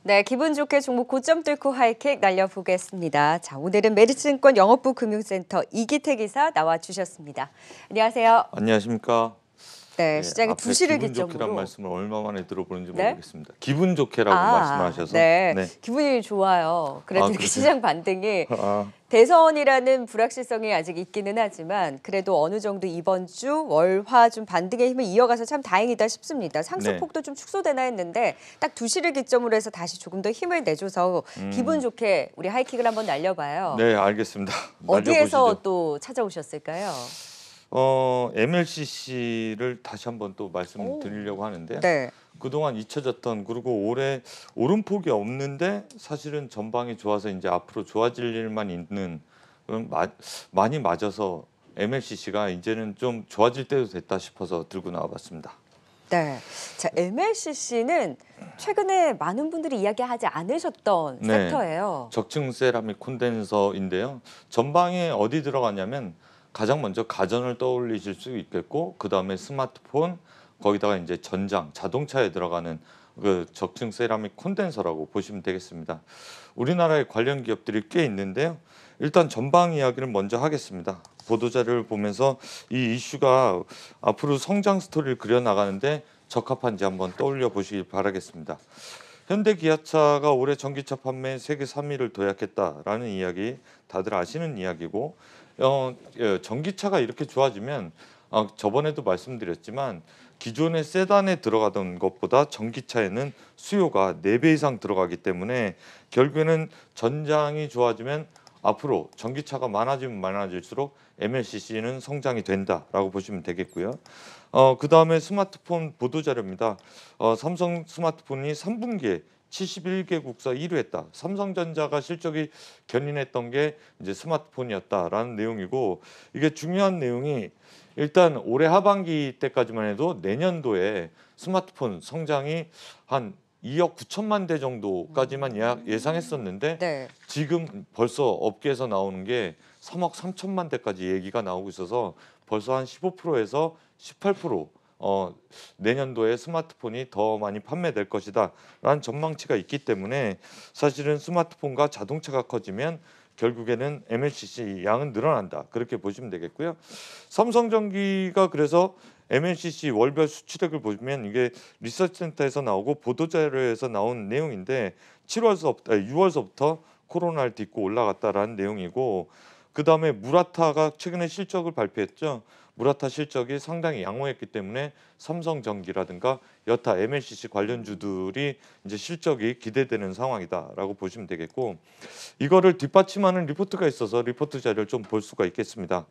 네, 기분 좋게 종목 고점 뚫고 하이킥 날려보겠습니다. 자, 오늘은 메리츠증권 영업부 금융센터 이기태 기사 나와주셨습니다. 안녕하세요. 안녕하십니까. 네, 시장이 앞에 2시를 기분 좋게란 기점으로. 말씀을 얼마 만에 들어보는지 네? 모르겠습니다. 기분 좋게라고 말씀하셔서. 네, 기분이 좋아요. 그래도 이렇게 그러세요? 시장 반등이 아, 대선이라는 불확실성이 아직 있기는 하지만 그래도 어느 정도 이번 주 월화 좀 반등의 힘을 이어가서 참 다행이다 싶습니다. 상승폭도 좀 축소되나 했는데 딱 2시를 기점으로 해서 다시 조금 더 힘을 내줘서 기분 좋게 우리 하이킥을 한번 날려봐요. 네, 알겠습니다. 어디에서 날려보시죠. 또 찾아오셨을까요? MLCC를 다시 한번 또 말씀드리려고 하는데요. 네. 그동안 잊혀졌던, 그리고 올해 오름폭이 없는데 사실은 전방이 좋아서 이제 앞으로 좋아질 일만 있는 그런 많이 맞아서 MLCC가 이제는 좀 좋아질 때도 됐다 싶어서 들고 나와봤습니다. 네. 자, MLCC는 최근에 많은 분들이 이야기하지 않으셨던 섹터예요. 적층 세라믹 콘덴서인데요. 전방에 어디 들어가냐면 가장 먼저 가전을 떠올리실 수 있겠고, 그 다음에 스마트폰, 거기다가 이제 전장, 자동차에 들어가는 그 적층 세라믹 콘덴서라고 보시면 되겠습니다. 우리나라의 관련 기업들이 꽤 있는데요. 일단 전방 이야기를 먼저 하겠습니다. 보도자료를 보면서 이 이슈가 앞으로 성장 스토리를 그려나가는데 적합한지 한번 떠올려 보시기 바라겠습니다. 현대기아차가 올해 전기차 판매 세계 3위를 도약했다라는 이야기 다들 아시는 이야기고, 전기차가 이렇게 좋아지면 저번에도 말씀드렸지만 기존의 세단에 들어가던 것보다 전기차에는 수요가 4배 이상 들어가기 때문에 결국에는 전장이 좋아지면 앞으로 전기차가 많아지면 많아질수록 MLCC는 성장이 된다라고 보시면 되겠고요. 그 다음에 스마트폰 보도자료입니다. 삼성 스마트폰이 3분기에 71개국사 1위했다. 삼성전자가 실적이 견인했던 게 이제 스마트폰이었다라는 내용이고, 이게 중요한 내용이 일단 올해 하반기 때까지만 해도 내년도에 스마트폰 성장이 한 2억 9천만 대 정도까지만 예상했었는데 네. 지금 벌써 업계에서 나오는 게 3억 3천만 대까지 얘기가 나오고 있어서 벌써 한 15%에서 18% 내년도에 스마트폰이 더 많이 판매될 것이다 라는 전망치가 있기 때문에 사실은 스마트폰과 자동차가 커지면 결국에는 MLCC 양은 늘어난다, 그렇게 보시면 되겠고요. 삼성전기가 그래서 MLCC 월별 수출액을 보시면 이게 리서치센터에서 나오고 보도자료에서 나온 내용인데 6월서부터 코로나를 딛고 올라갔다라는 내용이고, 그 다음에 무라타가 최근에 실적을 발표했죠. 무라타 실적이 상당히 양호했기 때문에 삼성전기라든가 여타 MLCC 관련주들이 이제 실적이 기대되는 상황이다라고 보시면 되겠고, 이거를 뒷받침하는 리포트가 있어서 리포트 자료를 좀 볼 수가 있겠습니다.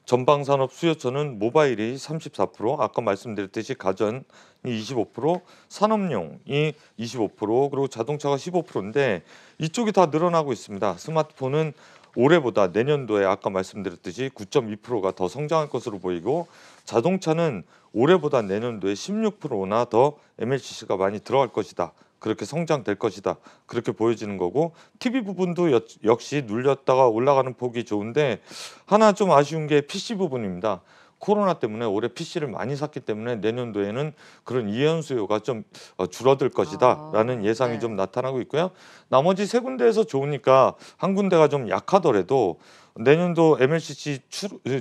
전방산업 수요처는 모바일이 34%, 아까 말씀드렸듯이 가전이 25%, 산업용이 25%, 그리고 자동차가 15%인데 이쪽이 다 늘어나고 있습니다. 스마트폰은 올해보다 내년도에 아까 말씀드렸듯이 9.2%가 더 성장할 것으로 보이고, 자동차는 올해보다 내년도에 16%나 더 MLCC가 많이 들어갈 것이다, 그렇게 성장될 것이다, 그렇게 보여지는 거고, TV 부분도 역시 눌렸다가 올라가는 폭이 좋은데 하나 좀 아쉬운 게 PC 부분입니다. 코로나 때문에 올해 PC를 많이 샀기 때문에 내년도에는 그런 이연 수요가 좀 줄어들 것이다라는 예상이 네. 좀 나타나고 있고요. 나머지 세 군데에서 좋으니까 한 군데가 좀 약하더라도 내년도 MLCC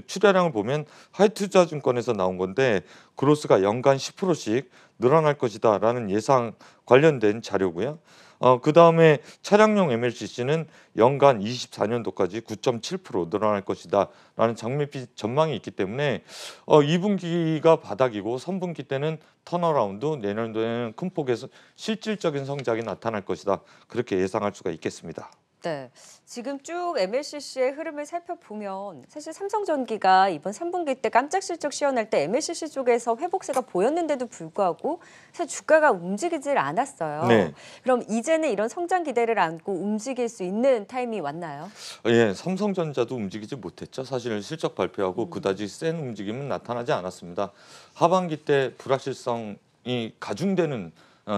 출하량을 보면 하이투자증권에서 나온 건데 그로스가 연간 10%씩 늘어날 것이다라는 예상 관련된 자료고요. 그 다음에 차량용 MLCC는 연간 24년도까지 9.7% 늘어날 것이다라는 장밋빛 전망이 있기 때문에 2분기가 바닥이고 3분기 때는 턴어라운드, 내년도에는 큰 폭에서 실질적인 성장이 나타날 것이다, 그렇게 예상할 수가 있겠습니다. 네. 지금 쭉 MLCC의 흐름을 살펴보면 사실 삼성전기가 이번 3분기 때 깜짝 실적 시현할 때 MLCC 쪽에서 회복세가 보였는데도 불구하고 사실 주가가 움직이질 않았어요. 네. 그럼 이제는 이런 성장 기대를 안고 움직일 수 있는 타임이 왔나요? 예, 삼성전자도 움직이지 못했죠. 사실 실적 발표하고 그다지 센 움직임은 나타나지 않았습니다. 하반기 때 불확실성이 가중되는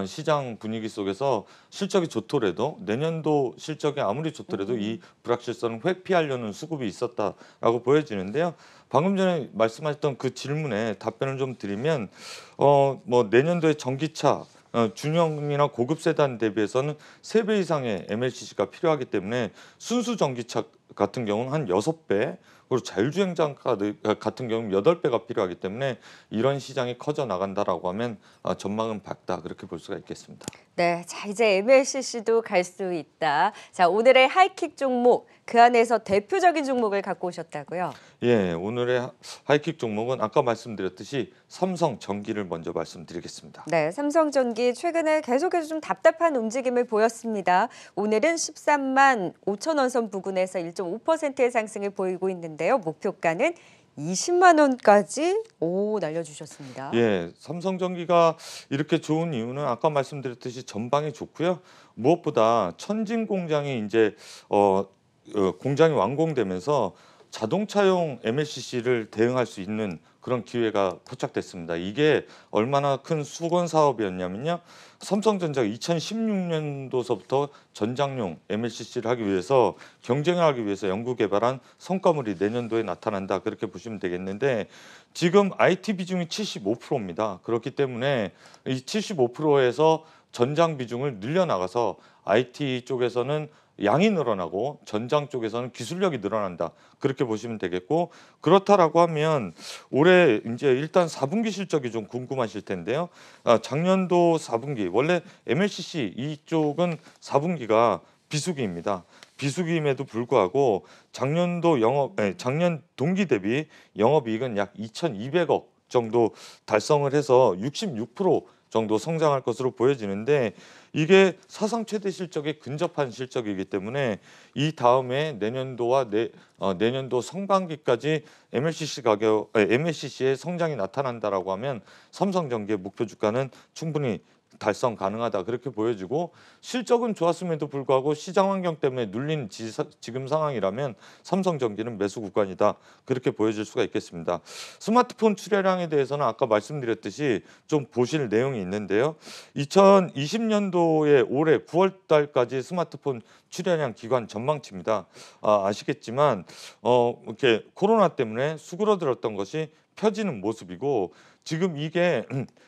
시장 분위기 속에서 실적이 좋더라도 내년도 실적이 아무리 좋더라도 이 불확실성을 회피하려는 수급이 있었다라고 보여지는데요. 방금 전에 말씀하셨던 그 질문에 답변을 좀 드리면 뭐 내년도에 전기차 중형이나 고급 세단 대비해서는 3배 이상의 MLCC가 필요하기 때문에 순수 전기차 같은 경우는 한 6배, 그리고 자율주행차 같은 경우는 8배가 필요하기 때문에 이런 시장이 커져 나간다라고 하면 전망은 밝다 그렇게 볼 수가 있겠습니다. 네, 자 이제 MLCC도 갈 수 있다. 자 오늘의 하이킥 종목 그 안에서 대표적인 종목을 갖고 오셨다고요? 예, 오늘의 하이킥 종목은 아까 말씀드렸듯이 삼성전기를 먼저 말씀드리겠습니다. 네, 삼성전기 최근에 계속해서 좀 답답한 움직임을 보였습니다. 오늘은 13만 5천 원 선 부근에서 1.5%의 상승을 보이고 있는데요. 목표가는 20만 원까지 날려주셨습니다. 예, 삼성전기가 이렇게 좋은 이유는 아까 말씀드렸듯이 전방이 좋고요. 무엇보다 천진 공장이 이제 공장이 완공되면서 자동차용 MLCC를 대응할 수 있는 그런 기회가 포착됐습니다. 이게 얼마나 큰 수건 사업이었냐면요. 삼성전자가 2016년도서부터 전장용 MLCC를 하기 위해서 경쟁을 하기 위해서 연구 개발한 성과물이 내년도에 나타난다. 그렇게 보시면 되겠는데 지금 IT 비중이 75%입니다. 그렇기 때문에 이 75%에서 전장 비중을 늘려나가서 IT 쪽에서는 양이 늘어나고 전장 쪽에서는 기술력이 늘어난다. 그렇게 보시면 되겠고 그렇다라고 하면 올해 이제 일단 4분기 실적이 좀 궁금하실 텐데요. 작년도 4분기 원래 MLCC 이쪽은 4분기가 비수기입니다. 비수기임에도 불구하고 작년 동기 대비 영업이익은 약 2,200억 정도 달성을 해서 66% 정도 성장할 것으로 보여지는데 이게 사상 최대 실적에 근접한 실적이기 때문에 이 다음에 내년도와 내년도 상반기까지 MLCC의 성장이 나타난다라고 하면 삼성전기의 목표 주가는 충분히 달성 가능하다 그렇게 보여지고 실적은 좋았음에도 불구하고 시장 환경 때문에 눌린 지금 상황이라면 삼성전기는 매수 구간이다 그렇게 보여질 수가 있겠습니다. 스마트폰 출하량에 대해서는 아까 말씀드렸듯이 좀 보실 내용이 있는데요. 2020년도에 올해 9월 달까지 스마트폰 출하량 기관 전망치입니다. 아시겠지만 이렇게 코로나 때문에 수그러들었던 것이 펴지는 모습이고 지금 이게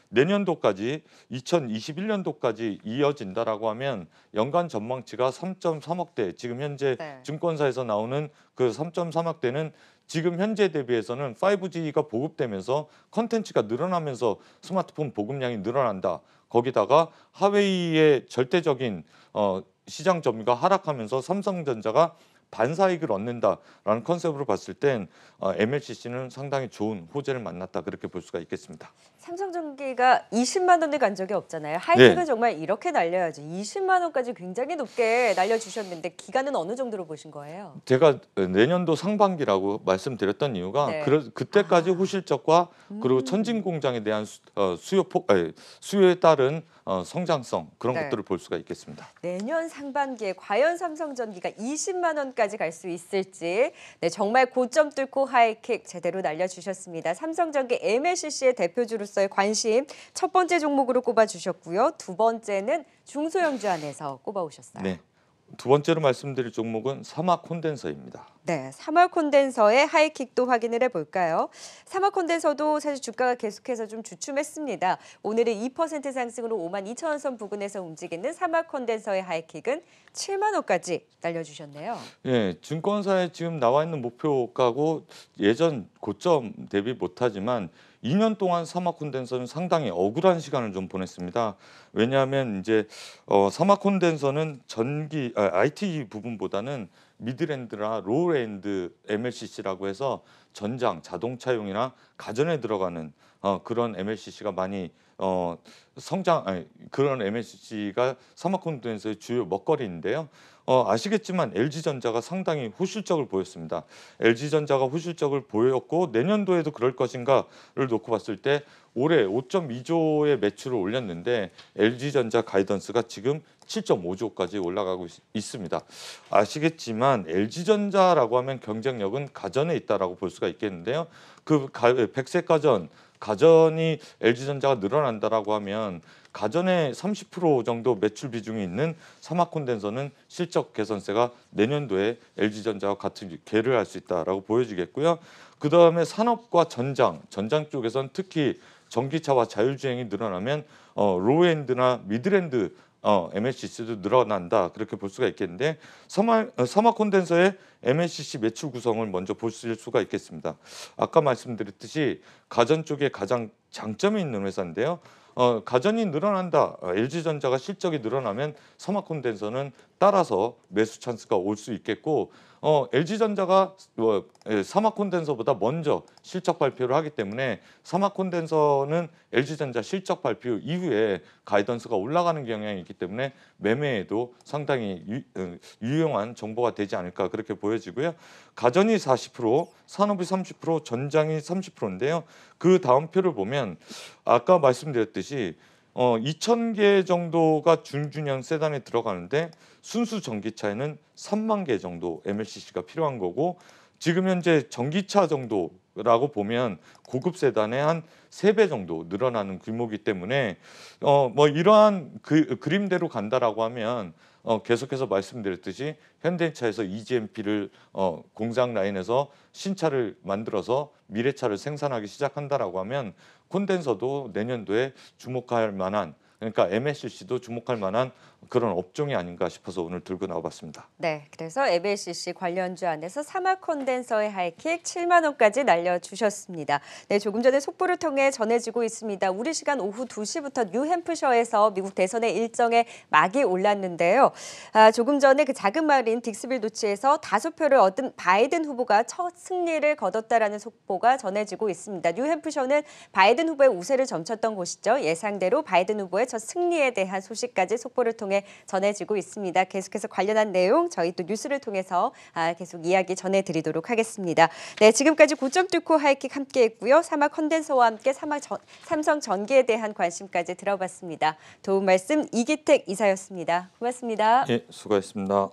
내년도까지 2021년도까지 이어진다라고 하면 연간 전망치가 3.3억대 지금 현재 네. 증권사에서 나오는 그 3.3억대는 지금 현재 대비해서는 5G가 보급되면서 컨텐츠가 늘어나면서 스마트폰 보급량이 늘어난다. 거기다가 하웨이의 절대적인 시장 점유가 하락하면서 삼성전자가 반사이익을 얻는다라는 컨셉으로 봤을 땐 MLCC는 상당히 좋은 호재를 만났다 그렇게 볼 수가 있겠습니다. 삼성전기가 20만 원을 간 적이 없잖아요. 하이킥은 네. 정말 이렇게 날려야지. 20만 원까지 굉장히 높게 날려주셨는데 기간은 어느 정도로 보신 거예요? 제가 내년도 상반기라고 말씀드렸던 이유가 네. 그때까지 호실적과 그리고 천진 공장에 대한 수요에 따른 성장성 그런 네. 것들을 볼 수가 있겠습니다. 내년 상반기에 과연 삼성전기가 20만 원까지 갈 수 있을지 네, 정말 고점 뚫고 하이킥 제대로 날려주셨습니다. 삼성전기 MLCC의 대표주로서의 관심 첫 번째 종목으로 꼽아주셨고요. 두 번째는 중소형주 안에서 꼽아오셨어요. 네. 두 번째로 말씀드릴 종목은 사막 콘덴서입니다. 네, 사막 콘덴서의 하이킥도 확인을 해볼까요? 사막 콘덴서도 사실 주가가 계속해서 좀 주춤했습니다. 오늘은 2% 상승으로 5만 2천 원 선 부근에서 움직이는 사막 콘덴서의 하이킥은 7만 원까지 날려주셨네요. 예, 증권사에 지금 나와 있는 목표가고 예전 고점 대비 못하지만 2년 동안 사막 콘덴서는 상당히 억울한 시간을 좀 보냈습니다. 왜냐하면 이제 사막 콘덴서는 IT 부분보다는 미드랜드나 로우랜드 MLCC라고 해서 전장, 자동차용이나 가전에 들어가는 그런 MLCC가 많이 그런 MLCC가 사막 콘덴서의 주요 먹거리인데요. 아시겠지만 LG전자가 상당히 호실적을 보였습니다. LG전자가 호실적을 보였고 내년도에도 그럴 것인가를 놓고 봤을 때 올해 5.2조의 매출을 올렸는데 LG전자 가이던스가 지금 7.5조까지 올라가고 있습니다. 아시겠지만 LG전자라고 하면 경쟁력은 가전에 있다라고 볼 수가 있겠는데요. 백색 가전이 LG전자가 늘어난다라고 하면 가전의 30% 정도 매출 비중이 있는 사막 콘덴서는 실적 개선세가 내년도에 LG전자와 같은 궤를 할 수 있다라고 보여지겠고요. 그 다음에 산업과 전장 쪽에서는 특히 전기차와 자율주행이 늘어나면 로우엔드나 미드랜드 MLCC도 늘어난다 그렇게 볼 수가 있겠는데 사막 콘덴서의 MLCC 매출 구성을 먼저 보실 수가 있겠습니다. 아까 말씀드렸듯이 가전 쪽에 가장 장점이 있는 회사인데요. 가전이 늘어난다. LG전자가 실적이 늘어나면 사막 콘덴서는 따라서 매수 찬스가 올 수 있겠고 LG전자가 사막 콘덴서보다 먼저 실적 발표를 하기 때문에 사막 콘덴서는 LG전자 실적 발표 이후에 가이던스가 올라가는 경향이 있기 때문에 매매에도 상당히 유용한 정보가 되지 않을까 그렇게 보여지고요. 가전이 40%, 산업이 30%, 전장이 30%인데요. 그 다음 표를 보면 아까 말씀드렸듯이 2,000개 정도가 중준형 세단에 들어가는데 순수 전기차에는 3만 개 정도 MLCC가 필요한 거고 지금 현재 전기차 정도라고 보면 고급 세단의 한 3배 정도 늘어나는 규모이기 때문에 뭐 이러한 그림대로 간다라고 하면 계속해서 말씀드렸듯이 현대차에서 EGMP를 공장 라인에서 신차를 만들어서 미래차를 생산하기 시작한다라고 하면 콘덴서도 내년도에 주목할 만한 그러니까 MLCC도 주목할 만한 그런 업종이 아닌가 싶어서 오늘 들고 나와봤습니다. 네, 그래서 MLCC 관련주 안에서 사막 콘덴서의 하이킥 7만 원까지 날려주셨습니다. 네, 조금 전에 속보를 통해 전해지고 있습니다. 우리 시간 오후 2시부터 뉴햄프셔에서 미국 대선의 일정에 막이 올랐는데요. 조금 전에 그 작은 마을인 딕스빌 노치에서 5표를 얻은 바이든 후보가 첫 승리를 거뒀다라는 속보가 전해지고 있습니다. 뉴햄프셔는 바이든 후보의 우세를 점쳤던 곳이죠. 예상대로 바이든 후보의 첫 승리에 대한 소식까지 속보를 통해 전해지고 있습니다. 계속해서 관련한 내용 저희 또 뉴스를 통해서 계속 이야기 전해드리도록 하겠습니다. 네, 지금까지 고점 뚫고 하이킥 함께했고요. 사막 컨덴서와 함께 삼성 전기에 대한 관심까지 들어봤습니다. 도움 말씀 이기택 이사였습니다. 고맙습니다. 예, 수고하셨습니다.